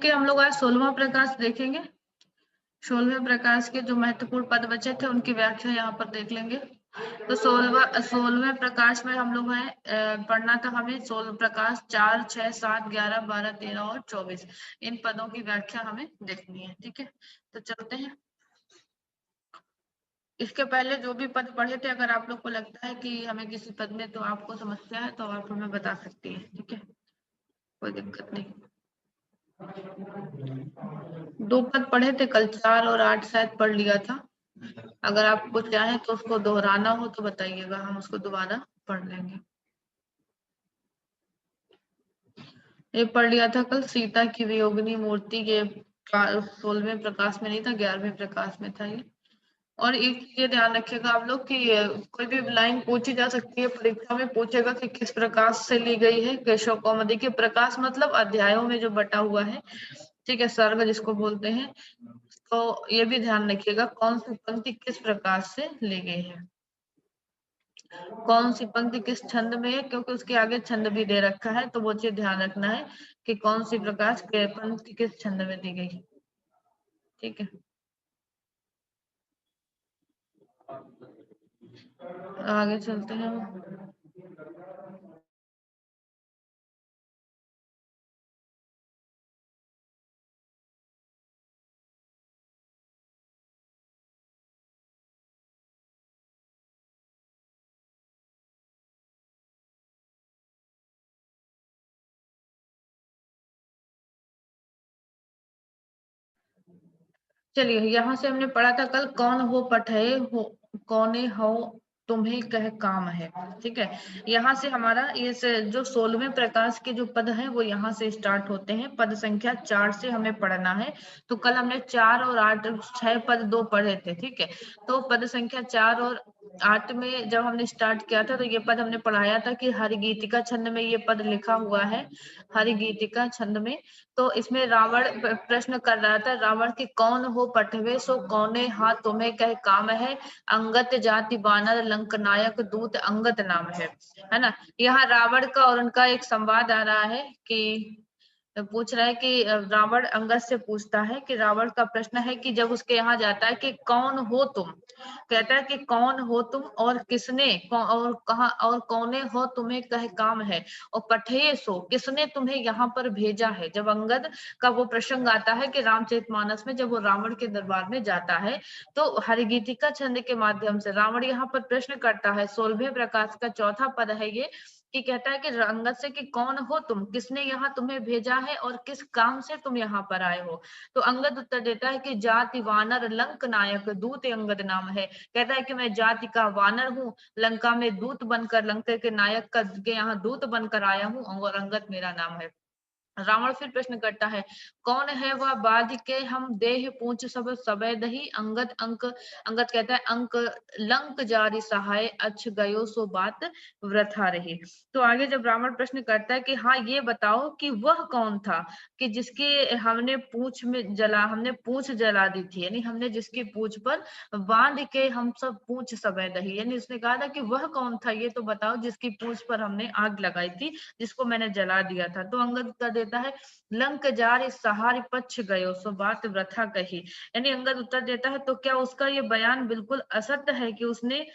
के हम लोग आज 16वां प्रकाश देखेंगे। 16वें प्रकाश के जो महत्वपूर्ण पद बचे थे उनकी व्याख्या यहाँ पर देख लेंगे। तो 16वें प्रकाश में हम लोग हैं पढ़ना था हमें 16 प्रकाश 4, 6, 7, 11, 12, 13 और 24 इन पदों की व्याख्या हमें देखनी है। ठीक है, तो चलते हैं। इसके पहले जो भी पद पढ़े थे, अगर आप लोग को लगता है कि हमें किसी पद में तो आपको समस्या है तो आप हमें बता सकती है। ठीक है, कोई दिक्कत नहीं। 2 पद पढ़े थे कल, 4 और 8 शायद पढ़ लिया था। अगर आप कुछ चाहें तो उसको दोहराना हो तो बताइएगा, हम उसको दोबारा पढ़ लेंगे। ये पढ़ लिया था कल, सीता की वियोगिनी मूर्ति के 16वें प्रकाश में नहीं था, 11वें प्रकाश में था ये। और एक चीज ये ध्यान रखिएगा आप लोग कि कोई भी लाइन पूछी जा सकती है, परीक्षा में पूछेगा कि किस प्रकाश से ली गई है। केशव कौमुदी के प्रकाश मतलब अध्यायों में जो बटा हुआ है, ठीक है, सर्ग जिसको बोलते हैं। तो ये भी ध्यान रखिएगा कौन सी पंक्ति किस प्रकाश से ली गई है, कौन सी पंक्ति किस छंद में है, क्योंकि उसके आगे छंद भी दे रखा है। तो वो चीज ध्यान रखना है कि कौन सी प्रकाश के पंक्ति किस छंद में दी गई। ठीक है, आगे चलते हैं। चलिए, यहाँ से हमने पढ़ा था कल, कौन हो पठे हो कौने हो तुम्हें कह काम है। ठीक है, यहाँ से हमारा इस जो 16वें प्रकाश के जो पद हैं वो यहाँ से स्टार्ट होते हैं। पद संख्या 4 से हमें पढ़ना है। तो कल हमने 4 और 8 6 पद 2 पढ़े थे। ठीक है, तो पद संख्या 4 और 8 में जब हमने स्टार्ट किया था तो ये पद हमने पढ़ाया था कि हरिगीतिका छंद में ये पद लिखा हुआ है, हरिगीतिका छंद में। तो इसमें रावण प्रश्न कर रहा था, रावण की कौन हो पठवे सो कौने हाँ तुम्हें कह काम है, अंगत जाति बानर लंक नायक दूत अंगत नाम है ना। यहाँ रावण का और उनका एक संवाद आ रहा है कि पूछ रहा है कि रावण अंगद से पूछता है कि रावण का प्रश्न है कि जब उसके यहाँ जाता है कि कौन हो तुम, कहता है कि कौन हो तुम और किसने और कहा और कौने हो तुम्हें कह काम है, और पठे सो किसने तुम्हें यहाँ पर भेजा है। जब अंगद का वो प्रसंग आता है कि रामचरितमानस में जब वो रावण के दरबार में जाता है तो हरिगीतिका छंद के माध्यम से रावण यहाँ पर प्रश्न करता है। 16वें प्रकाश का 4था पद है ये, कि कहता है कि अंगद से कि कौन हो तुम, किसने यहाँ तुम्हें भेजा है और किस काम से तुम यहाँ पर आए हो। तो अंगद उत्तर देता है कि जाति वानर लंक नायक दूत अंगद नाम है। कहता है कि मैं जाति का वानर हूँ, लंका में दूत बनकर लंका के नायक का के यहाँ दूत बनकर आया हूँ और अंगद मेरा नाम है। रावण फिर प्रश्न करता है, कौन है वह बाध के हम देह पूछ सब सबे दही, अंगद अंक अंगद कहता है अंक लंक जारी सहाय अच्छ गयो सो बात वृथा रही। तो आगे जब रावण प्रश्न करता है कि हाँ ये बताओ कि वह कौन था कि जिसकी हमने पूछ जला दी थी, यानी हमने जिसकी पूछ पर बांध के हम सब पूछ सबे दही, यानी उसने कहा था कि वह कौन था ये तो बताओ जिसकी पूछ पर हमने आग लगाई थी, जिसको मैंने जला दिया था। तो अंगद उत्तर देता है, लंक जार सहार पक्ष गयो सो बात वृथा कही। यानी अंगद उत्तर देता है तो क्या उसका ये बयान बिल्कुल असत्य है कि उसने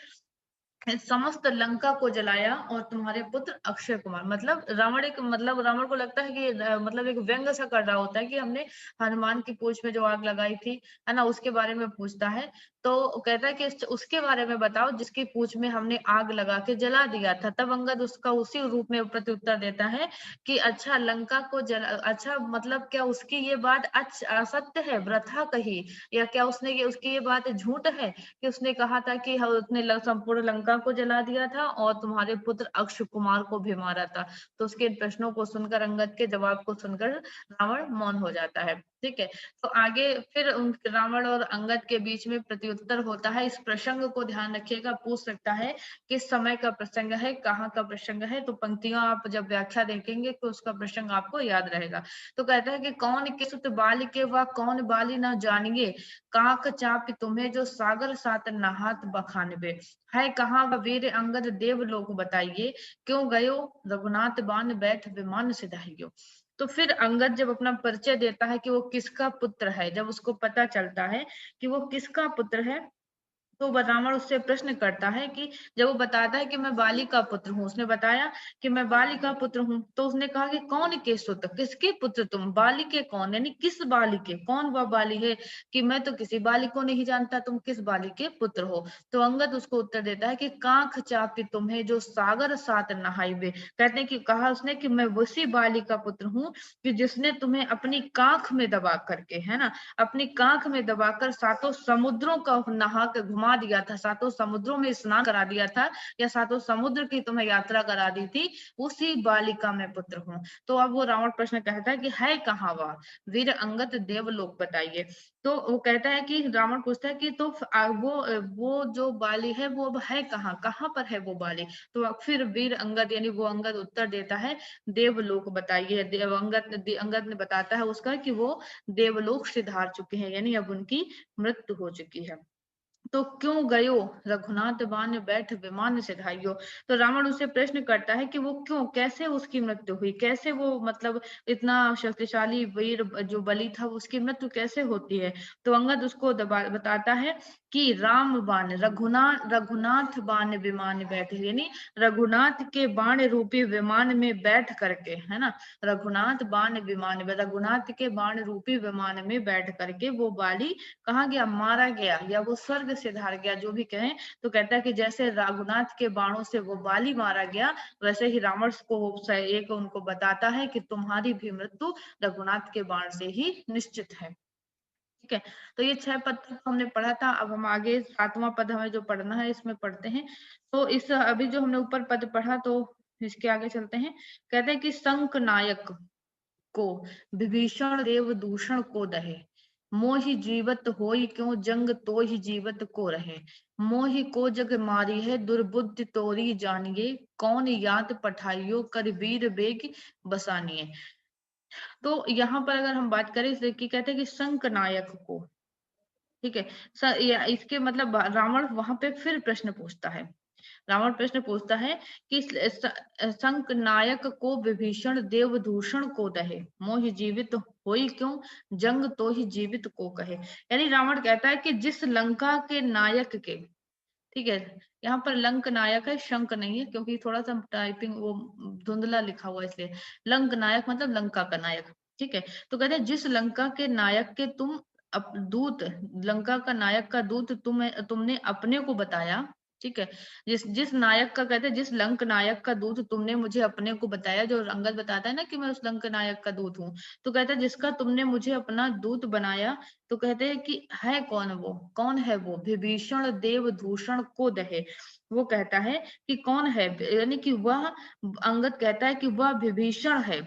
समस्त लंका को जलाया और तुम्हारे पुत्र अक्षय कुमार, मतलब रावण को लगता है कि मतलब एक व्यंग सा कर रहा होता है कि हमने हनुमान की पूंछ में जो आग लगाई थी, है ना, उसके बारे में पूछता है। तो कहता है कि उसके बारे में बताओ जिसकी पूंछ में हमने आग लगा के जला दिया था। तब अंगद उसका उसी रूप में प्रत्युत्तर देता है कि अच्छा लंका को अच्छा मतलब क्या उसकी ये बात असत्य है, वृथा कही, या क्या उसने ये उसकी ये बात झूठ है कि उसने कहा था कि उसने संपूर्ण लंका को जला दिया था और तुम्हारे पुत्र अक्षय कुमार को भी मारा था। तो उसके इन प्रश्नों को सुनकर, अंगद के जवाब को सुनकर रावण मौन हो जाता है। ठीक है, तो आगे फिर रावण और अंगद के बीच में प्रत्युत्तर होता है। इस प्रसंग को ध्यान रखिएगा, पूछ सकता है किस समय का प्रसंग है, कहाँ का प्रसंग है। तो पंक्तियां आप जब व्याख्या देखेंगे तो उसका प्रसंग आपको याद रहेगा। तो कहता है कि कौन के सुत बाल के व कौन बाली न जानिए, काक चाप तुम्हें जो सागर सात नहात बखानबे, है कहाँ वह वीर अंगद देव लोग बताइए, क्यों गयो रघुनाथ बान बैठ विमान सिधाइयो। तो फिर अंगद जब अपना परिचय देता है कि वो किसका पुत्र है, जब उसको पता चलता है कि वो किसका पुत्र है, तो रावण उससे प्रश्न करता है कि जब वो बताता है कि मैं बाली का पुत्र हूँ, उसने बताया कि मैं बाली का पुत्र हूँ, तो उसने कहा कि कौन के सुत, किसके पुत्र तुम, बाली के कौन, यानी किस बाली के, कौन वह बाली है, कि मैं तो किसी बाली को नहीं जानता, तुम किस बाली के पुत्र हो। तो अंगद उसको उत्तर देता है कि कांख चापी तुम्हें जो सागर सात नहाइबे, कहते हैं कि कहा उसने कि मैं उसी बाली का पुत्र हूँ कि जिसने तुम्हें अपनी कांख में दबा करके, है ना, अपनी कांख में दबाकर सातों समुद्रों का नहा के घुमा दिया था, सातों समुद्रों में स्नान करा दिया था, या सातों समुद्र की तुम्हें यात्रा करा दी थी, उसी बालिका में पुत्र हूँ। तो अब वो रावण प्रश्न कहता है कि है कहाँ वह, वीर अंगद देवलोक बताइए। तो वो कहता है कि रावण पूछता है कि तो वो जो बाली है वो अब है कहाँ, कहाँ पर है वो बाली। तो फिर वीर अंगद यानी वो अंगद उत्तर देता है देवलोक बताइए। अंगद ने बताता है उसका कि वो देवलोक सिधार चुके हैं, यानी अब उनकी मृत्यु हो चुकी है। तो क्यों गयो रघुनाथ बान बैठ विमान सिधाइयो। तो रावण उससे प्रश्न करता है कि वो क्यों, कैसे उसकी मृत्यु हुई, कैसे वो मतलब इतना शक्तिशाली वीर जो बलि था उसकी मृत्यु कैसे होती है। तो अंगद उसको बताता है कि राम बाण रघुनाथ बाण विमान बैठे, यानी रघुनाथ के बाण रूपी विमान में बैठ करके, है ना, रघुनाथ के बाण रूपी विमान में बैठ करके वो बाली कहाँ गया, मारा गया, या वो स्वर्ग से धार गया, जो भी कहें। तो कहता है कि जैसे रघुनाथ के बाणों से वो बाली मारा गया, वैसे ही रावण को वो एक उनको बताता है कि तुम्हारी भी मृत्यु रघुनाथ के बाण से ही निश्चित है। ठीक है, तो ये 6 पद तक हमने पढ़ा था। अब हम आगे 7वां पद हमें जो पढ़ना है इसमें पढ़ते हैं। तो इस अभी जो हमने ऊपर पद पढ़ा, तो इसके आगे चलते हैं। कहते हैं कि शंख नायक को विभीषण देव दूषण को दहे, मोहि जीवत होई क्यों जंग तो ही जीवत को रहे, मोहि को जग मारी है दुर्बुद्धि तोरी जानिए, कौन याद पठाइयो कर वीर बेग बसानिए। तो यहाँ पर अगर हम बात करें इसलिए कि कहते हैं कि शंख नायक को, ठीक है, इसके मतलब रावण वहां पे फिर प्रश्न पूछता है। रावण प्रश्न पूछता है कि शंख नायक को विभीषण देव दूषण को दहे, मोहि जीवित होई क्यों जंग तो ही जीवित को कहे। यानी रावण कहता है कि जिस लंका के नायक के, ठीक है, यहाँ पर लंक नायक है, शंख नहीं है, क्योंकि थोड़ा सा टाइपिंग वो धुंधला लिखा हुआ है, इसलिए लंक नायक मतलब लंका का नायक। ठीक है, तो कहते हैं जिस लंका के नायक के तुम दूत, लंका का नायक का दूत तुमने अपने को बताया। ठीक है, जिस जिस नायक का, कहते हैं जिस लंक नायक का दूत तुमने मुझे अपने को बताया, जो अंगद बताता है ना कि मैं उस लंक नायक का दूत हूँ, तो कहता है जिसका तुमने मुझे अपना दूत बनाया, तो कहते हैं कि है कौन वो, कौन है वो, विभीषण देव दूषण को दहे। वो कहता है कि कौन है, यानी कि वह, अंगद कहता है कि वह विभीषण है।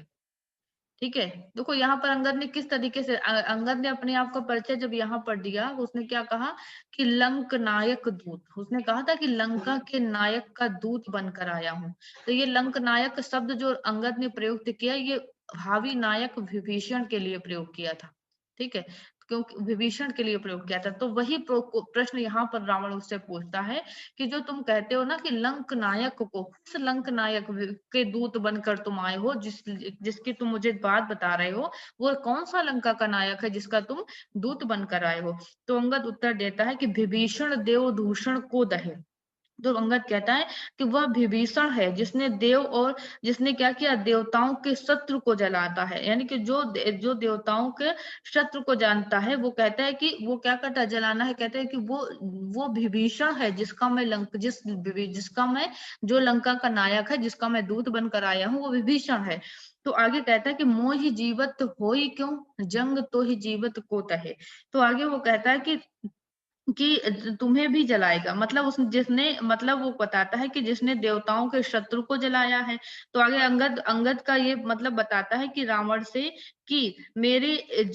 ठीक है, देखो यहाँ पर अंगद ने किस तरीके से, अंगद ने अपने आप का परिचय जब यहाँ पर दिया, उसने क्या कहा कि लंक नायक दूत, उसने कहा था कि लंका के नायक का दूत बनकर आया हूँ। तो ये लंक नायक शब्द जो अंगद ने प्रयुक्त किया, ये भावी नायक विभीषण के लिए प्रयोग किया था। ठीक है, क्योंकि विभीषण के लिए प्रयोग किया था। तो वही प्रश्न यहाँ पर रावण उससे पूछता है कि जो तुम कहते हो ना कि लंक नायक को, किस लंक नायक के दूत बनकर तुम आए हो, जिसकी तुम मुझे बात बता रहे हो, वो कौन सा लंका का नायक है जिसका तुम दूत बनकर आए हो। तो अंगद उत्तर देता है कि विभीषण देव दूषण को दहे। तो अंगद कहता है कि वह विभीषण है जिसने देव और जिसने क्या किया, देवताओं के शत्रु को जलाता है, यानी कि जो देवताओं के शत्रु को जानता है, वो कहता है कि वो क्या करता है, जलाना है। कहते हैं कि वो विभीषण है जिसका मैं जिसका मैं, जो लंका का नायक है जिसका मैं दूत बनकर आया हूँ, वो विभीषण है। तो आगे कहता है कि मोहि जीवत होई क्यों जंग तो ही जीवत को तहे। तो आगे वो कहता है कि तुम्हें भी जलाएगा, मतलब उस जिसने, मतलब वो बताता है कि जिसने देवताओं के शत्रु को जलाया है। तो आगे अंगद अंगद का ये मतलब बताता है कि रावण से कि मेरे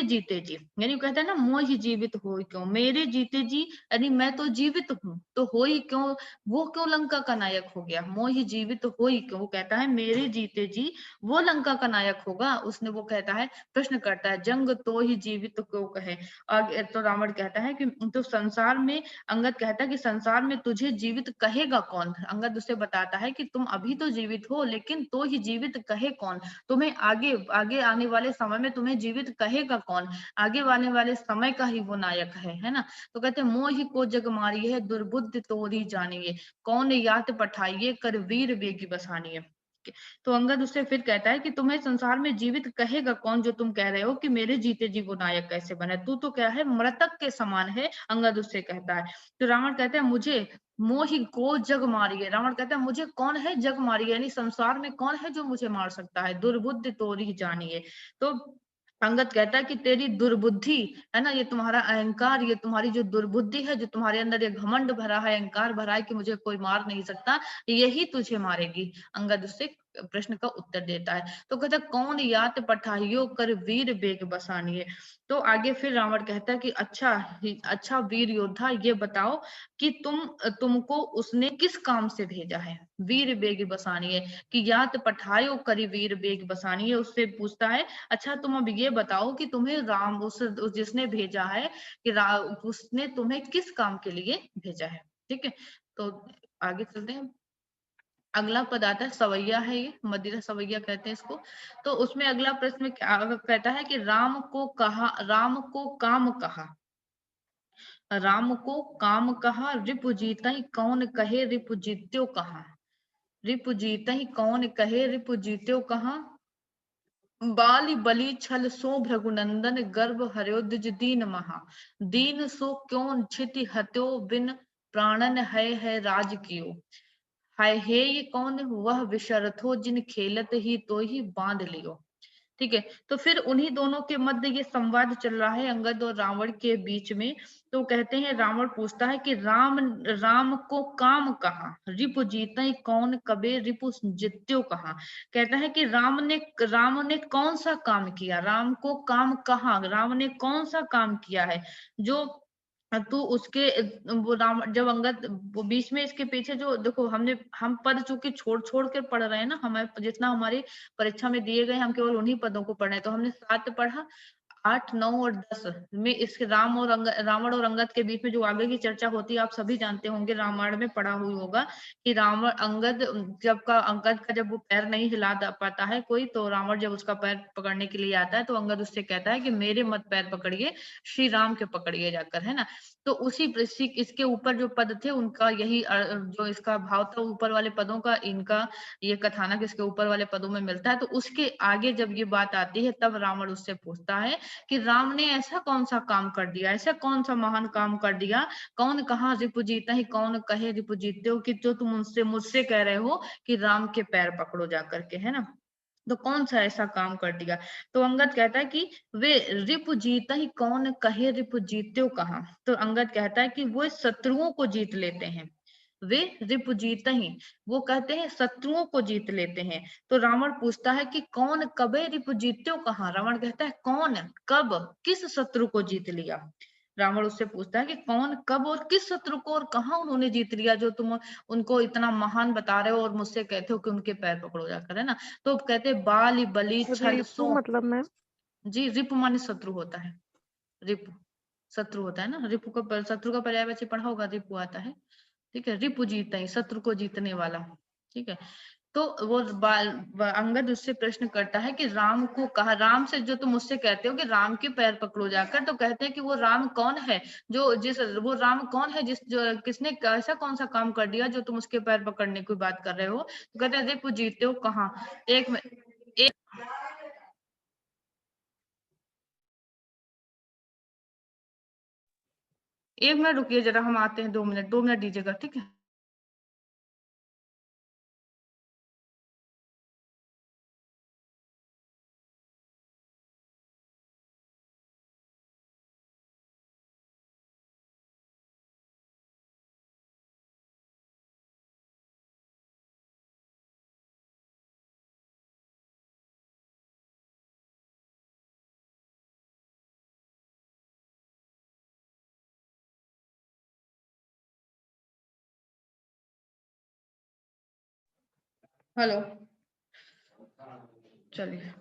जीते जी, यानी वो कहता है ना मोहि जीवित हो क्यों, मेरे जीते जी, यानी मैं तो जीवित हूँ तो हो ही क्यों, वो क्यों लंका का नायक हो गया, मोहि जीवित हो ही क्यों, वो कहता है मेरे जीते जी वो लंका का नायक होगा। उसने वो कहता है, प्रश्न करता है जंग तो ही जीवित क्यों कहे। आगे तो रावण कहता है कि तो संसार में, अंगद कहता है कि संसार में तुझे जीवित कहेगा कौन। अंगद उसे बताता है कि तुम अभी तो जीवित हो लेकिन तो ही जीवित कहे कौन, तुम्हें आगे आगे आने वाले समय में तुम्हें जीवित कहेगा कौन, आगे आने वाले समय का ही वो नायक है ना। तो कहते हैं मोहि को जग मारी है दुर्बुद्धि तोरी जानिए, कौन यात पठाइए कर वीर बेगी बसानिए। तो अंगद उससे फिर कहता है कि तुम्हें संसार में जीवित कहेगा कौन, जो तुम कह रहे हो कि मेरे जीते जी वो नायक कैसे बने, तू तो क्या है मृतक के समान है, अंगद उससे कहता है। तो रावण कहता है मुझे मोहि को जग मारिए, रावण कहता है मुझे कौन है जग मारिए, यानी संसार में कौन है जो मुझे मार सकता है, दुर्बुद्धि तोरी जानिए। तो अंगद कहता है कि तेरी दुर्बुद्धि है ना, ये तुम्हारा अहंकार, ये तुम्हारी जो दुर्बुद्धि है, जो तुम्हारे अंदर ये घमंड भरा है, अहंकार भरा है कि मुझे कोई मार नहीं सकता, यही तुझे मारेगी। अंगद उससे प्रश्न का उत्तर देता है। तो कहता है कौन यात पठाइयो कर वीर बेग बसानिए। तो आगे फिर रावण कहता है कि अच्छा वीर योद्धा ये बताओ कि तुमको उसने किस काम से भेजा है, वीर बेग बसानिए, कि यात पठायो करी वीर बेग बसानिए। उससे पूछता है अच्छा तुम अब ये बताओ कि तुम्हें राम उस जिसने भेजा है कि उसने तुम्हें किस काम के लिए भेजा है। ठीक है, तो आगे चलते हैं। अगला पद आता है सवैया, है ये मदिरा सवैया कहते हैं इसको। तो उसमें अगला प्रश्न क्या कहता है कि राम को काम कहा, राम को काम कहा रिपु जीतहि कौन कहे रिपु जीत्यो कहा, रिपु जीतहि कौन कहे रिपु जीत्यो कहा, बाली बलि छल सो भृगुनंदन गर्भ हर्यो द्विज दीन महा, दीन सो क्यों छिति हत्यो बिन प्राणन है राज कियो, हाय हे ये कौन वह विशरथो जिन खेलत ही तो ही बांध लियो। ठीक है, तो फिर उन्हीं दोनों के मध्य ये संवाद चल रहा है अंगद और रावण के बीच में। तो कहते हैं, रावण पूछता है कि राम राम को काम कहा रिपु जीते कौन कबे रिपु जित्यो कहा। कहता है कि राम ने कौन सा काम किया, राम को काम कहा, राम ने कौन सा काम किया है जो तू उसके वो राम जब अंगद वो बीच में इसके पीछे जो देखो हम पद चूंकि छोड़ छोड़ कर पढ़ रहे हैं ना, हमें जितना हमारी परीक्षा में दिए गए हम केवल उन्हीं पदों को पढ़ रहे हैं। तो हमने 7 पढ़ा, 8, 9 और 10 में इसके रावण और अंगद के बीच में जो आगे की चर्चा होती है आप सभी जानते होंगे, रामायण में पढ़ा हुई होगा कि रावण अंगद अंगद का जब वो पैर नहीं हिला पाता है कोई, तो रावण जब उसका पैर पकड़ने के लिए आता है तो अंगद उससे कहता है कि मेरे मत पैर पकड़िए, श्री राम के पकड़िए जाकर, है ना। तो इसके ऊपर जो पद थे उनका यही जो इसका भाव था ऊपर वाले पदों का, इनका ये कथानक इसके ऊपर वाले पदों में मिलता है। तो उसके आगे जब ये बात आती है तब रावण उससे पूछता है कि राम ने ऐसा कौन सा काम कर दिया, ऐसा कौन सा महान काम कर दिया, कौन कहा रिपु जीता ही कौन कहे रिपु जीते हो, कि जो तुम उनसे मुझसे कह रहे हो कि राम के पैर पकड़ो जाकर के, है ना। तो कौन सा ऐसा काम कर दिया। तो अंगद कहता है कि वे रिपु जीता ही कौन कहे रिपु जीत्यो कहा। तो अंगद कहता है कि वो शत्रुओं को जीत लेते हैं, वे रिपु जीता ही, वो कहते हैं शत्रुओं को जीत लेते हैं। तो रावण पूछता है कि कौन कबे रिपु जीत्यो कहा, रावण कहता है कौन कब किस शत्रु को जीत लिया। रावण उससे पूछता है कि कौन कब और किस शत्रु को और कहा उन्होंने जीत लिया जो तुम उनको इतना महान बता रहे हो और मुझसे कहते हो कि उनके पैर पकड़ो जाकर, है ना। तो कहते बाली बलि छल रिपु सो, मतलब मैं। जी रिपु माने शत्रु होता है, रिपु शत्रु होता है ना, रिपु का शत्रु का पर्यायवाची पढ़ा होगा, रिपु आता है। ठीक है, रिपु जीता ही शत्रु को जीतने वाला। ठीक है, तो वो अंगद उससे प्रश्न करता है कि राम को कहा, राम से जो तुम मुझसे कहते हो कि राम के पैर पकड़ो जाकर, तो कहते हैं कि वो राम कौन है जो जिस वो राम कौन है जिस जो किसने ऐसा कौन सा काम कर दिया जो तुम उसके पैर पकड़ने की बात कर रहे हो। तो कहते हैं रिपु जीते हो कहाँ। एक में एक एक मिनट रुकिए जरा, हम आते हैं, 2 मिनट 2 मिनट दीजिएगा, ठीक है। हेलो, चलिए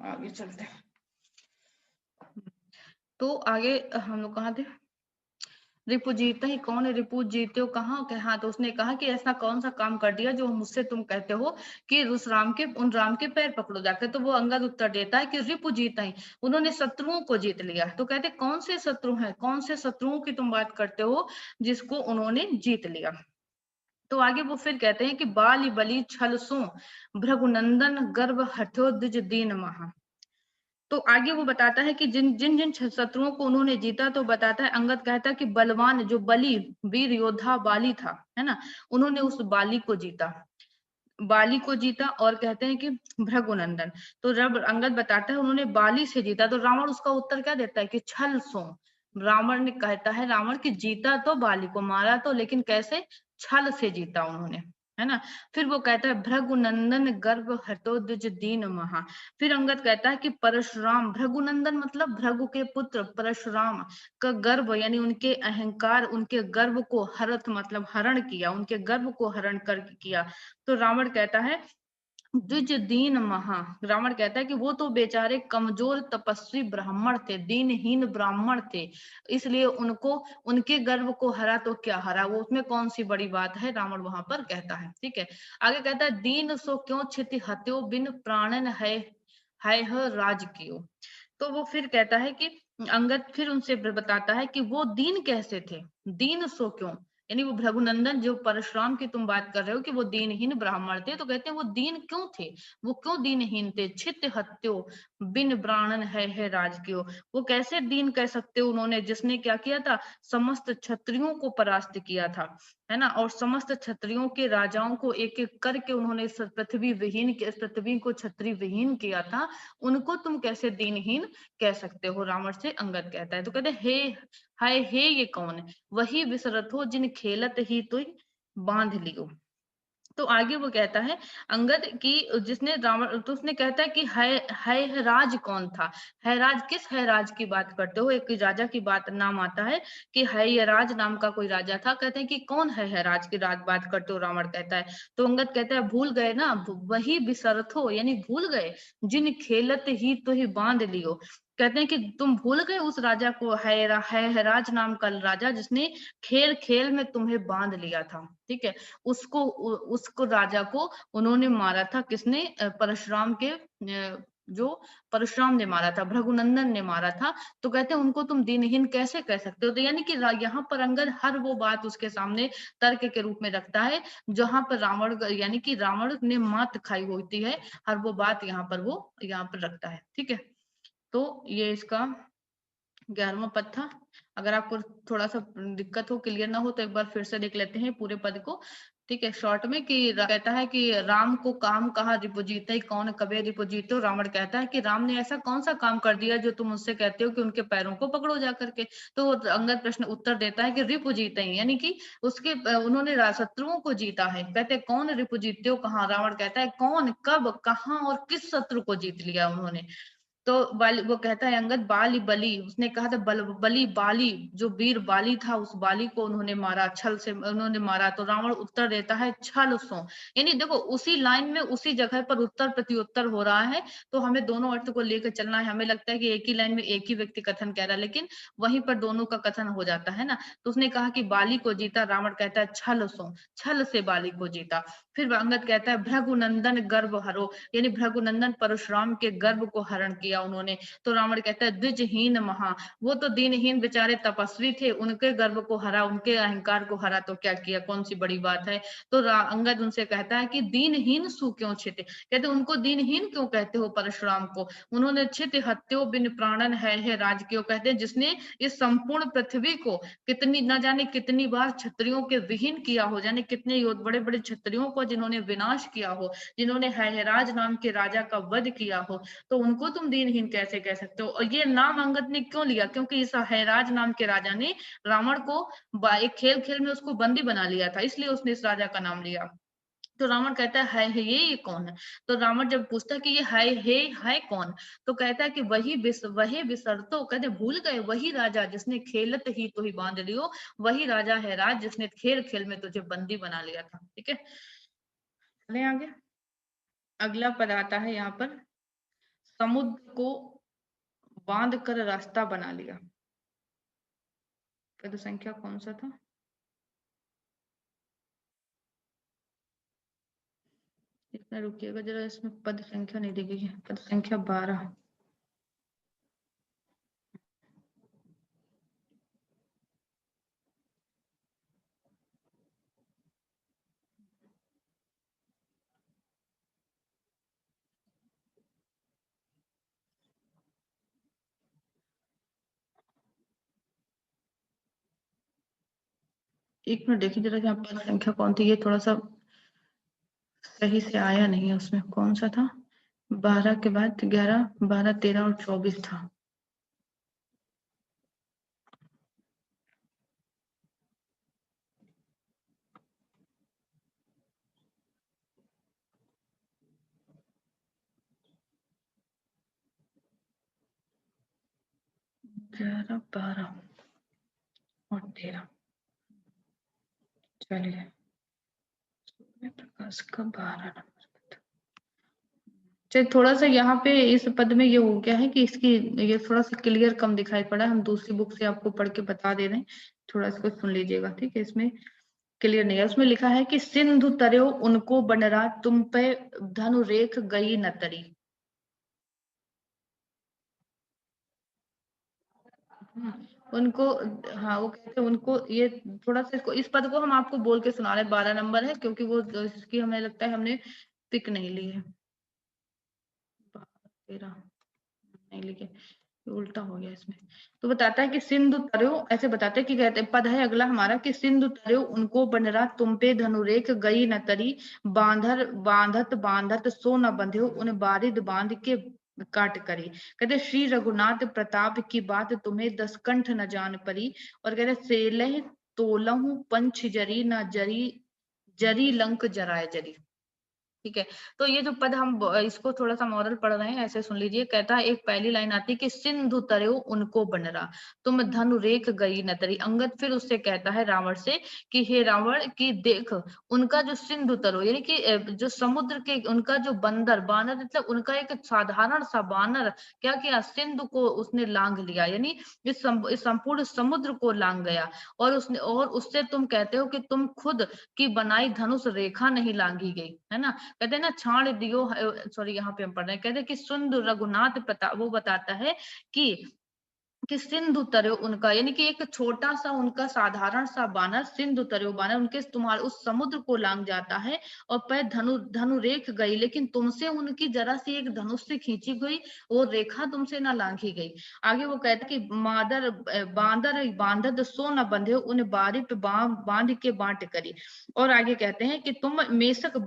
आगे चलते हैं। तो आगे हम लोग कहाँ थे? रिपु जीते ही कौन है? रिपु जीते हो कहाँ के? हाँ, तो उसने कहा कि ऐसा कौन सा काम कर दिया जो मुझसे तुम कहते हो कि उस राम के उन राम के पैर पकड़ो जाकर। तो वो अंगद उत्तर देता है कि रिपु जीता ही, उन्होंने शत्रुओं को जीत लिया। तो कहते कौन से शत्रु हैं, कौन से शत्रुओं की तुम बात करते हो जिसको उन्होंने जीत लिया? तो आगे वो फिर कहते हैं कि बाली बली छल सो भृगुनंदन गर्भ हठो द्विज दीन महा। तो आगे वो बताता है कि जिन जिन जिन शत्रुओं को उन्होंने जीता, तो बताता है, अंगद कहता है कि बलवान जो बली वीर योद्धा बाली था, है ना, उन्होंने उस बाली को जीता, बाली को जीता। और कहते हैं कि भृगुनंदन, तो जब अंगद बताता है उन्होंने बाली से जीता, तो रावण उसका उत्तर क्या देता है कि छल सो। रावण ने कहता है, रावण की जीता तो बाली को, मारा तो, लेकिन कैसे? छल से जीता उन्होंने, है ना। फिर वो कहता है भृगुनंदन गर्भ हतो द्विज दीन महा। फिर अंगद कहता है कि परशुराम, भृगुनंदन मतलब भृगु के पुत्र परशुराम का गर्भ, यानी उनके अहंकार, उनके गर्भ को हरत मतलब हरण किया, उनके गर्भ को हरण कर किया। तो रावण कहता है द्विज दीन महा, रावण कहता है कि वो तो बेचारे कमजोर तपस्वी ब्राह्मण थे, दीनहीन ब्राह्मण थे, इसलिए उनको, उनके गर्व को हरा तो क्या हरा, वो उसमें कौन सी बड़ी बात है, रावण वहां पर कहता है। ठीक है, आगे कहता है दीन सो क्यों छिति हत्यो बिन प्राणन है राज कियो। तो वो फिर कहता है कि अंगद फिर उनसे बताता है कि वो दीन कैसे थे, दीन सो क्यों, यानी वो भृगुनंदन जो परशुराम की तुम बात कर रहे हो कि वो दीनहीन ब्राह्मण थे, तो कहते हैं वो दीन क्यों थे, वो क्यों दीनहीन थे? छित हत्यो बिन ब्राणन है राज क्यों, वो कैसे दीन कह सकते हो उन्होंने, जिसने क्या किया था, समस्त क्षत्रियों को परास्त किया था, है ना, और समस्त क्षत्रियों के राजाओं को एक एक करके उन्होंने इस पृथ्वी विहीन, इस पृथ्वी को क्षत्रिय विहीन किया था, उनको तुम कैसे दीनहीन कह सकते हो? रावण से अंगद कहता है। तो कहते हे हाय हे ये कौन है? वही विसरत हो जिन खेलत ही तुई बांध लियो। तो आगे वो कहता है अंगद की, जिसने रावण, तो उसने कहता है कि हैराज कौन था? हैराज, किस हैराज की बात करते हो? एक राजा की बात नाम आता है कि हैराज नाम का कोई राजा था। कहते हैं कि कौन है हैराज की राज बात करते हो? रावण कहता है। तो अंगद कहता है भूल गए ना, वही बिसरथो, यानी भूल गए, जिन खेलत ही तो ही बांध लियो। कहते हैं कि तुम भूल गए उस राजा को, हैराज नाम का राजा, जिसने खेल खेल में तुम्हें बांध लिया था। ठीक है, उसको उसको राजा को उन्होंने मारा था, किसने? परशुराम के, जो परशुराम ने मारा था, भृगुनंदन ने मारा था। तो कहते हैं उनको तुम दीनहीन कैसे कह सकते हो? तो यानी कि यहाँ पर अंगद हर वो बात उसके सामने तर्क के रूप में रखता है जहां पर रावण, यानी कि रावण ने मात खाई होती है, हर वो बात यहाँ पर वो यहाँ पर रखता है। ठीक है, तो ये इसका 11वां पद था। अगर आपको थोड़ा सा दिक्कत हो, क्लियर ना हो, तो एक बार फिर से देख लेते हैं पूरे पद को। ठीक है, शॉर्ट में, कि कहता है कि राम को काम कहा रिपुजीते कौन कबे रिपुजीतो। रावण कहता है कि राम ने ऐसा कौन सा काम कर दिया जो तुम मुझसे कहते हो कि उनके पैरों को पकड़ो जा करके। तो अंगद प्रश्न उत्तर देता है कि रिपुजीते, यानी कि उसके उन्होंने शत्रुओं को जीता है। कहते हैं कौन रिपुजीत्यो कहाँ? रावण कहता है कौन, कब, कहाँ और किस शत्रु को जीत लिया उन्होंने? तो वो कहता है अंगद बाली बली, उसने कहा था बली बाली, जो वीर बाली था, उस बाली को उन्होंने मारा, छल से उन्होंने मारा। तो रावण उत्तर देता है छल सो, यानी देखो उसी लाइन में उसी जगह पर उत्तर प्रत्युत्तर हो रहा है। तो हमें दोनों अर्थ को लेकर चलना है। हमें लगता है कि एक ही लाइन में एक ही व्यक्ति कथन कह रहा है, लेकिन वहीं पर दोनों का कथन हो जाता है ना। तो उसने कहा कि बाली को जीता, रावण कहता है छल सो, छल से बाली को जीता। फिर अंगद कहता है भृगुनंदन गर्भ हरो, यानी भृगुनंदन परशुराम के गर्भ को हरण किया उन्होंने। तो रावण कहता है द्विजहीन महा, वो तो दीनहीन बेचारे तपस्वी थे, उनके गर्भ को हरा, उनके अहंकार को हरा तो क्या किया, कौन सी बड़ी बात है? तो अंगद उनसे कहता है कि दीनहीन सु क्यों छिते, कहते उनको दीनहीन क्यों कहते हो परशुराम को? उन्होंने छित हत्यो बिन प्राणन है राज क्यों, कहते हैं जिसने इस संपूर्ण पृथ्वी को कितनी न जाने कितनी बार क्षत्रियों के विहीन किया हो, जाने कितने बड़े बड़े क्षत्रियों को जिन्होंने विनाश किया हो, जिन्होंने हैराज नाम के राजा का वध किया हो, तो उनको तुम दीनहीन कैसे कह सकते हो? और ये नाम अंगद ने क्यों लिया? क्योंकि इस हैराज नाम के राजा ने रावण को एक खेल खेल में उसको बंदी बना लिया था, इसलिए उसने इस राजा का नाम लिया। तो रावण कहता है ये कौन है? तो रावण जब पूछता है कि ये है कौन, तो कहता है कि वही बिसरतो, कहते भूल गए, वही राजा जिसने खेलत ही तो ही बांध लियो, वही राजा है राज जिसने खेल खेल में तुझे बंदी बना लिया था। ठीक है, चलें आगे। अगला पद आता है यहाँ पर, समुद्र को बांध कर रास्ता बना लिया। पद संख्या कौन सा था? इतना रुकिएगा जरा, इसमें पद संख्या नहीं दी गई है। पद संख्या 12। एक मिनट देखिए जरा, यहाँ पद संख्या कौन थी, ये थोड़ा सा सही से आया नहीं है। उसमें कौन सा था? 12 के बाद 11, 12, 13 और 24 था। ग्यारह, 12 और 13। चलिए, सूर्य प्रकाश का 12 नंबर। चलिए, थोड़ा सा यहाँ पे इस पद में ये हो गया है कि इसकी ये थोड़ा सा क्लियर कम दिखाई पड़ा है। हम दूसरी बुक से आपको पढ़ के बता दे रहे हैं, थोड़ा इसको सुन लीजिएगा, ठीक है। इसमें क्लियर नहीं है। उसमें लिखा है कि सिंधु तरयो उनको बनरा, तुम पे धनु रेख गई न तरी। उनको, हाँ वो कहते हैं उनको, ये थोड़ा सा इस पद को हम आपको बोल के सुना रहे हैं। 12 नंबर है, क्योंकि वो इसकी हमें लगता है हमने पिक नहीं ली है। 13 नहीं लिखे, उल्टा हो गया इसमें। तो बताता है कि सिंधु तरयो, ऐसे बताते हैं कि कहते हैं, पद है अगला हमारा कि सिंधु तरयो उनको बनरा, तुम पे धनुरेख गई न तरी। बांधर बांधत बांधत सो न बंध्यो, उन बारिद बांध के काट करी। कहते श्री रघुनाथ प्रताप की बात तुम्हें 10 कंठ न जान परी। और कहते सेलह तोलहु पंच जरी न जरी, जरी लंक जराय जरी। ठीक है। तो ये जो पद हम इसको थोड़ा सा मॉरल पढ़ रहे हैं, ऐसे सुन लीजिए। कहता है, एक पहली लाइन आती है कि सिंधु तरयो उनको बनरा, तुम धनु रेख गई न तरी। अंगद फिर उससे कहता है रावण से कि हे रावण की देख, उनका जो सिंधु तरो यानी कि जो समुद्र के उनका जो बंदर, बानर मतलब उनका एक साधारण सा बानर क्या किया, सिंधु को उसने लांघ लिया, यानी इस संपूर्ण समुद्र को लांघ गया। और उसने, और उससे तुम कहते हो कि तुम खुद की बनाई धनुष रेखा नहीं लांघी गई, है ना। कहते हैं ना, छाड़ दियो, सॉरी यहाँ पे हम पढ़ रहे हैं, कहते हैं कि सुंदर रघुनाथ प्रताप, वो बताता है कि सिंधु तरयो उनका, यानी कि एक छोटा सा उनका साधारण सा बानर, सिंधु तरयो बानर, उनके तुम्हारे उस समुद्र को लांग जाता है। और पर धनु धनु रेख गई, लेकिन तुमसे उनकी जरा सी एक धनुष से खींची गई वो रेखा तुमसे ना लांघी गई। आगे वो कहते कि मादर बांदर बांधद सो न बंधे, उन बारी पे बांध के बांट करी। और आगे कहते हैं कि तुम मेषक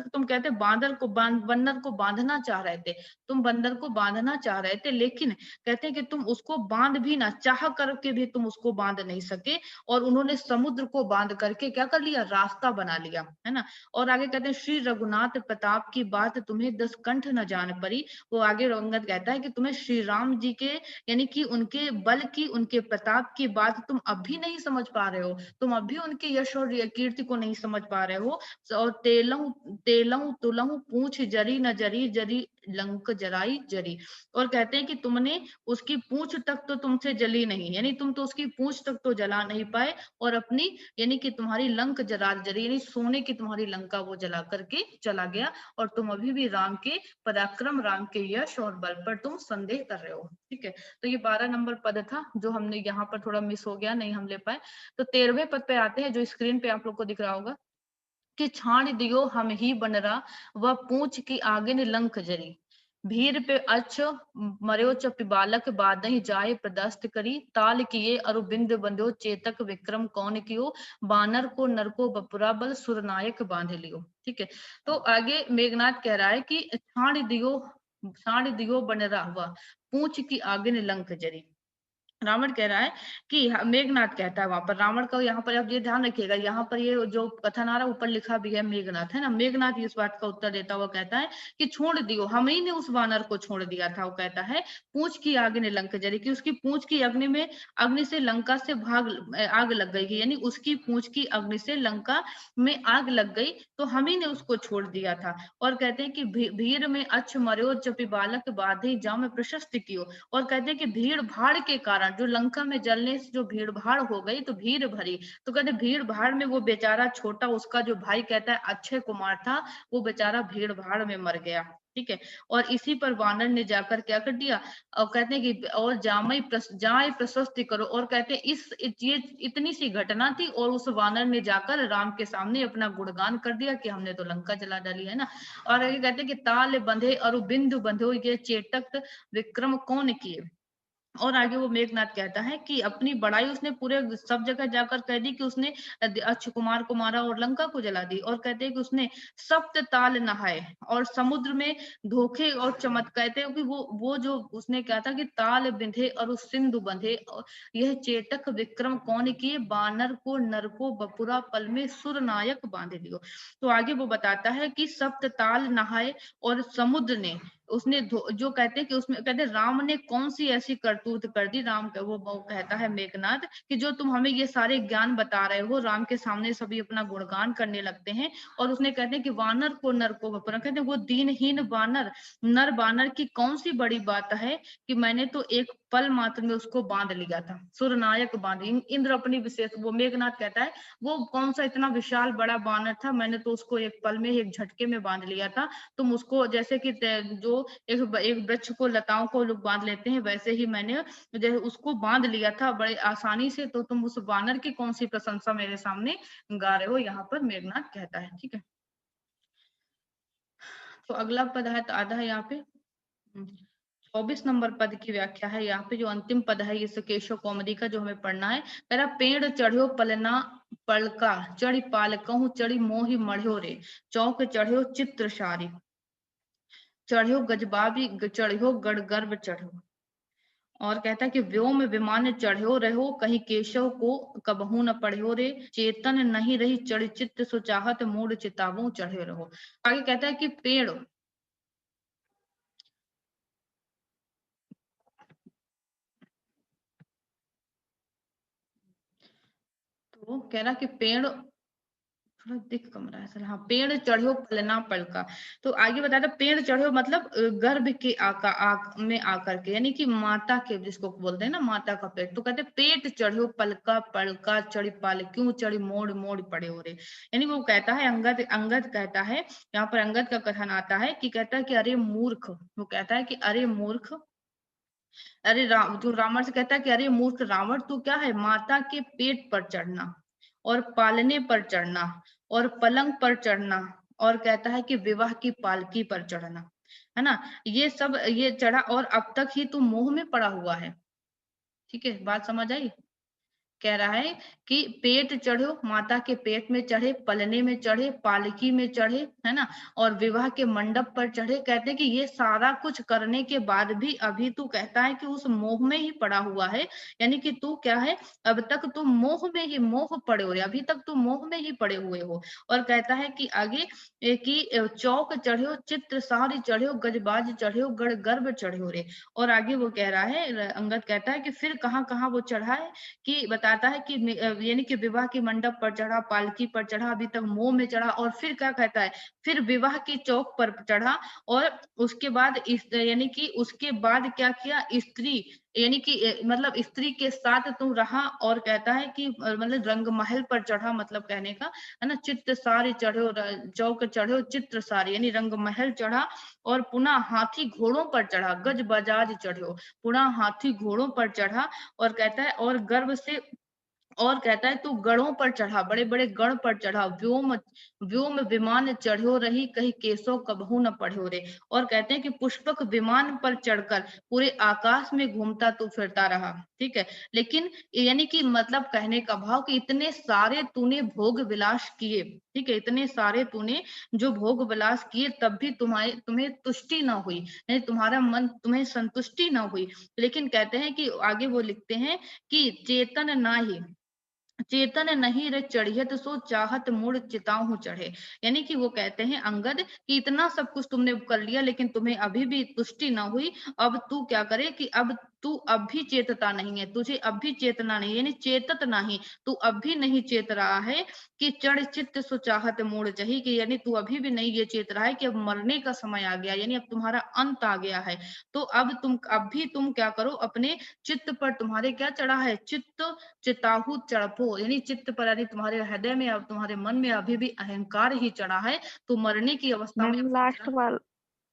तुम कहते बांदर को बंदर को बांधना चाह रहे थे, तुम बंदर को बांधना चाह रहे थे, लेकिन कहते हैं कि तुम उसको बांध भी ना, चाह करके भी तुम उसको बांध नहीं सके। और उन्होंने समुद्र को बांध करके क्या कर लिया, रास्ता बना लिया, है ना। और आगे कहते हैं श्री रघुनाथ प्रताप की बात तुम्हें 10 कंठ न जान परी। वो आगे रंगत कहता है कि तुम्हें श्री राम जी के, यानी कि उनके बल की, उनके प्रताप की बात तुम अब भी नहीं समझ पा रहे हो, तुम अब भी उनके यश और कीर्ति को नहीं समझ पा रहे हो। और तेलहु तेलहु तुलहु पूछ जरी न जरी, जरी लंक जराई जरी। और कहते हैं कि तुमने उसकी पूंछ तक तो तुमसे जली नहीं, यानी तुम तो उसकी पूंछ तक तो जला नहीं पाए। और अपनी, यानी कि तुम्हारी लंक जरा जरी, यानी सोने की तुम्हारी लंका वो जला करके चला गया। और तुम अभी भी राम के पराक्रम, राम के यश और बल पर तुम संदेह कर रहे हो। ठीक है। तो ये 12 नंबर पद था, जो हमने यहाँ पर थोड़ा मिस हो गया, नहीं हम ले पाए। तो 13वें पद पे आते हैं, जो स्क्रीन पे आप लोग को दिख रहा होगा कि छाण दियो हम ही बनरा, वह पूंछ की आगिन लंक जरी। भीर पे अच्छ मर्यो च पिबालक, बादही जाय प्रदस्त करी। ताल किए अरुबिंद बंध्यो, चेतक विक्रम कौन कियो। बानर को नर को बपुरा बल, सुरनायक बांध लियो। ठीक है। तो आगे मेघनाथ कह रहा है कि छाण दियो बनरा हुआ, पूंछ की आगिन लंक जरी। रावण कह रहा है कि मेघनाथ कहता है वहां पर, रावण का यहाँ पर आप ये ध्यान रखिएगा, यहाँ पर ये जो कथन आ रहा है ऊपर लिखा भी है मेघनाथ, है ना। मेघनाथ इस बात का उत्तर देता हुआ कहता है कि छोड़ दियो, हम ही ने उस वानर को छोड़ दिया था। वो कहता है पूंछ की आग ने लंका जली, कि उसकी पूंछ की अग्नि में, अग्नि से लंका से आग लग गई, यानी उसकी पूंछ की अग्नि से लंका में आग लग गई, तो हम ही ने उसको छोड़ दिया था। और कहते हैं कि भीड़ में अच्छ मर्यो जपि बालक बाधे जाम प्रशस्त कियो। और कहते हैं कि भीड़ भाड़ के कारण, जो लंका में जलने से जो भीड़ भाड़ हो गई तो भीड़ भरी, तो कहते भीड़ भाड़ में वो बेचारा छोटा, उसका जो भाई कहता है अक्षय कुमार था, वो बेचारा भीड़ भाड़ में मर गया। ठीक है। और इसी पर वानर ने जाकर क्या कर दिया, और कहते हैं कि और जाय प्रशस्ति करो, और कहते हैं ये इतनी सी घटना थी, और उस वानर ने जाकर राम के सामने अपना गुणगान कर दिया कि हमने तो लंका जला डाली, है ना। और ये कहते हैं कि ताल बंधे और बिंदु बंधो, ये चेटक विक्रम कौन किए। और आगे वो मेघनाथ कहता है कि अपनी बड़ाई उसने पूरे सब जगह जाकर कह दी कि उसने अक्ष कुमार को मारा और लंका को जला दी। और कहते हैं कि उसने सप्त ताल नहाए और समुद्र में धोखे और चमत्कार, कहते हैं कि वो जो उसने कहा था कि ताल बिंधे और उस सिंधु बंधे, और यह चेटक विक्रम कौन किए, बानर को नर को बपुरा पल में सुर नायक बांध लियो। तो आगे वो बताता है कि सप्त ताल नहाए और समुद्र ने, उसने जो कहते हैं कि उसमें कहते हैं राम ने कौन सी ऐसी करतूत कर दी, राम का वो कहता है मेघनाथ कि जो तुम हमें ये सारे ज्ञान बता रहे हो, राम के सामने सभी अपना गुणगान करने लगते हैं। और उसने कहते हैं कि वानर को नर को वपुरा, कहते हैं वो दीनहीन बानर, नर बानर की कौन सी बड़ी बात है कि मैंने तो एक पल मात्र में उसको बांध लिया था, सुरनायक बांध। इंद्र अपनी विशेष, वो मेघनाथ कहता है वो कौन सा इतना विशाल बड़ा बानर था, मैंने तो उसको एक पल में एक झटके में बांध लिया था। तुम उसको जैसे कि जो एक वृक्ष को, लताओं को लोग बांध लेते हैं, वैसे ही मैंने जैसे उसको बांध लिया था बड़े आसानी से, तो तुम उस वानर की कौन सी प्रशंसा मेरे सामने गा रहे हो, यहाँ पर मेघनाथ कहता है। ठीक है। तो अगला पद है, तो आधा है यहाँ पे 24 नंबर पद की व्याख्या है यहाँ पे, जो अंतिम पद है इस केशव कौमुदी का जो हमें पढ़ना है। कह रहा पेड़ चढ़ियो पलना पलका, चढ़ी पालकहूँ चढ़ी मोहि मढ़्यो रे, चौक चढ़ियो चित्र सारी, चढ़ियो गजबाबी चढ़ियो गढ़ गर्भ चढ़ो। और कहता है कि व्योम विमान चढ़्यो रहो, कहीं केशव को कबहू न पढ़्यो रे, चेतन नहीं रही चढ़ चित्त सुचाहत, मूड चिताबू चढ़े रहो। आगे कहता है कि पेड़, तो कह रहा कि पेड़, थोड़ा दिख कम रहा है सर, हाँ, पेड़ चढ़ो पलना पलका। तो आगे बताया था पेड़ चढ़ो मतलब गर्भ के में आकर के, यानी कि माता के, जिसको बोलते हैं ना माता का पेट, तो कहते पेट चढ़ो पलका पलका, चढ़ी पाल क्यों चढ़ी मोड़ मोड़ पड़े हो रे। यानी वो कहता है, अंगद अंगद कहता है, यहाँ पर अंगद का कथन आता है कि कहता है कि अरे मूर्ख, वो कहता है कि अरे मूर्ख, अरे जो रावण से कहता है कि अरे मूर्ख रावण, तू क्या है, माता के पेट पर चढ़ना और पालने पर चढ़ना और पलंग पर चढ़ना, और कहता है कि विवाह की पालकी पर चढ़ना, है ना, ये सब ये चढ़ा, और अब तक ही तू मोह में पड़ा हुआ है। ठीक है, बात समझ आई। कह रहा है कि पेट चढ़ो, माता के पेट में चढ़े, पलने में चढ़े, पालकी में चढ़े, है ना, और विवाह के मंडप पर चढ़े। कहते हैं कि ये सारा कुछ करने के बाद भी अभी तू कहता है कि उस मोह में ही पड़ा हुआ है, यानी कि तू क्या है, अब तक तू मोह में ही, मोह पड़े हुए, अभी तक तू मोह में ही पड़े हुए हो। और कहता है कि आगे कि चौक चढ़ो चित्र सारी चढ़ो, गजबाज चढ़ो गढ़ गर्भ चढ़ो रे। और आगे वो कह रहा है, अंगद कहता है कि फिर कहाँ कहाँ वो चढ़ा है, कि बताता है कि यानी कि विवाह के मंडप पर चढ़ा, पालकी पर चढ़ा, अभी तक मोह में चढ़ा, और फिर क्या कहता है, फिर विवाह की चौक पर चढ़ा, और उसके बाद यानी कि उसके बाद क्या किया, स्त्री, यानी कि मतलब स्त्री के साथ तुम रहा, और कहता है कि मतलब रंग महल पर चढ़ा, मतलब कहने का है ना, चित्र सारी चढ़ो, चौक चढ़ो चित्र सारी, यानी रंग महल चढ़ा, और पुनः हाथी घोड़ों पर चढ़ा, गज बजाज चढ़ो, पुनः हाथी घोड़ों पर चढ़ा, और कहता है और गर्भ से और कहता है तू गढ़ों पर चढ़ा, बड़े बड़े गढ़ पर चढ़ा, व्योम व्योम विमान चढ़ो रही, कहीं केसो कबहू न पढ़ो रे। और कहते हैं कि पुष्पक विमान पर चढ़कर पूरे आकाश में घूमता तू फिरता रहा, ठीक है। लेकिन यानी कि मतलब कहने का भाव कि इतने सारे तूने भोग विलास किए, ठीक है, इतने सारे तूने जो भोग विलास किए, तब भी तुम्हें तुष्टि ना हुई, यानी तुम्हारा मन, तुम्हें संतुष्टि ना हुई। लेकिन कहते हैं कि आगे वो लिखते हैं कि चेतन ना ही, चेतन नहीं रे चढ़ियत सो चाहत मूड चिताहू चढ़े। यानी कि वो कहते हैं अंगद कि इतना सब कुछ तुमने कर लिया, लेकिन तुम्हें अभी भी तुष्टि ना हुई। अब तू क्या करे कि अब तू अब भी चेतता नहीं है, तुझे अब भी चेतना नहीं, यानी चेतत नहीं, तू अब भी नहीं चेत रहा है कि चढ़ चित्त सो चाहत मूड चही, कि यानी तू अभी भी नहीं ये चेत रहा है कि अब मरने का समय आ गया, यानी अब तुम्हारा अंत आ गया है। तो अब भी तुम क्या करो, अपने चित्त पर तुम्हारे क्या चढ़ा है, चित्त चिताहू चढ़पो, यानी चित्त पर, यानी तुम्हारे हृदय में, अब तुम्हारे मन में अभी भी अहंकार ही चढ़ा है, तो मरने की अवस्था में मैम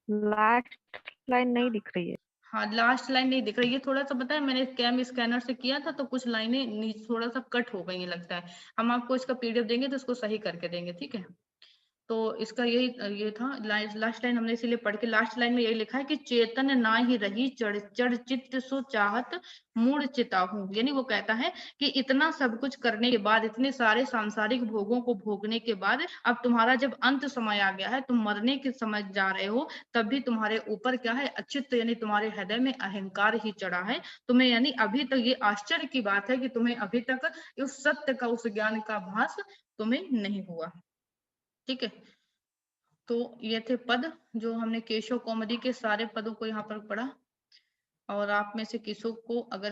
लास्ट लाइन नहीं दिख रही है। हाँ, लास्ट लाइन नहीं दिख रही है, थोड़ा सा पता है मैंने कैम स्कैनर से किया था तो कुछ लाइनें थोड़ा सा कट हो गई है लगता है। हम आपको इसका पीडीएफ देंगे तो इसको सही करके देंगे, ठीक है। तो इसका यही ये था लास्ट लाइन, हमने इसीलिए पढ़ के लास्ट लाइन में यही लिखा है कि चेतन ना ही रही चढ़ चढ़ चित्त सो चाहत मूड चिताहू, यानी वो कहता है कि इतना सब कुछ करने के बाद, इतने सारे सांसारिक भोगों को भोगने के बाद, अब तुम्हारा जब अंत समय आ गया है, तुम मरने के समय जा रहे हो, तब भी तुम्हारे ऊपर क्या है, अचित्त, यानी तुम्हारे हृदय में अहंकार ही चढ़ा है तुम्हें, यानी अभी तक, ये आश्चर्य की बात है कि तुम्हें अभी तक उस सत्य का, उस ज्ञान का भास तुम्हें नहीं हुआ, ठीक है। तो ये थे पद जो हमने केशव कौमुदी के सारे पदों को यहाँ पर पढ़ा। और आप में से किसी को अगर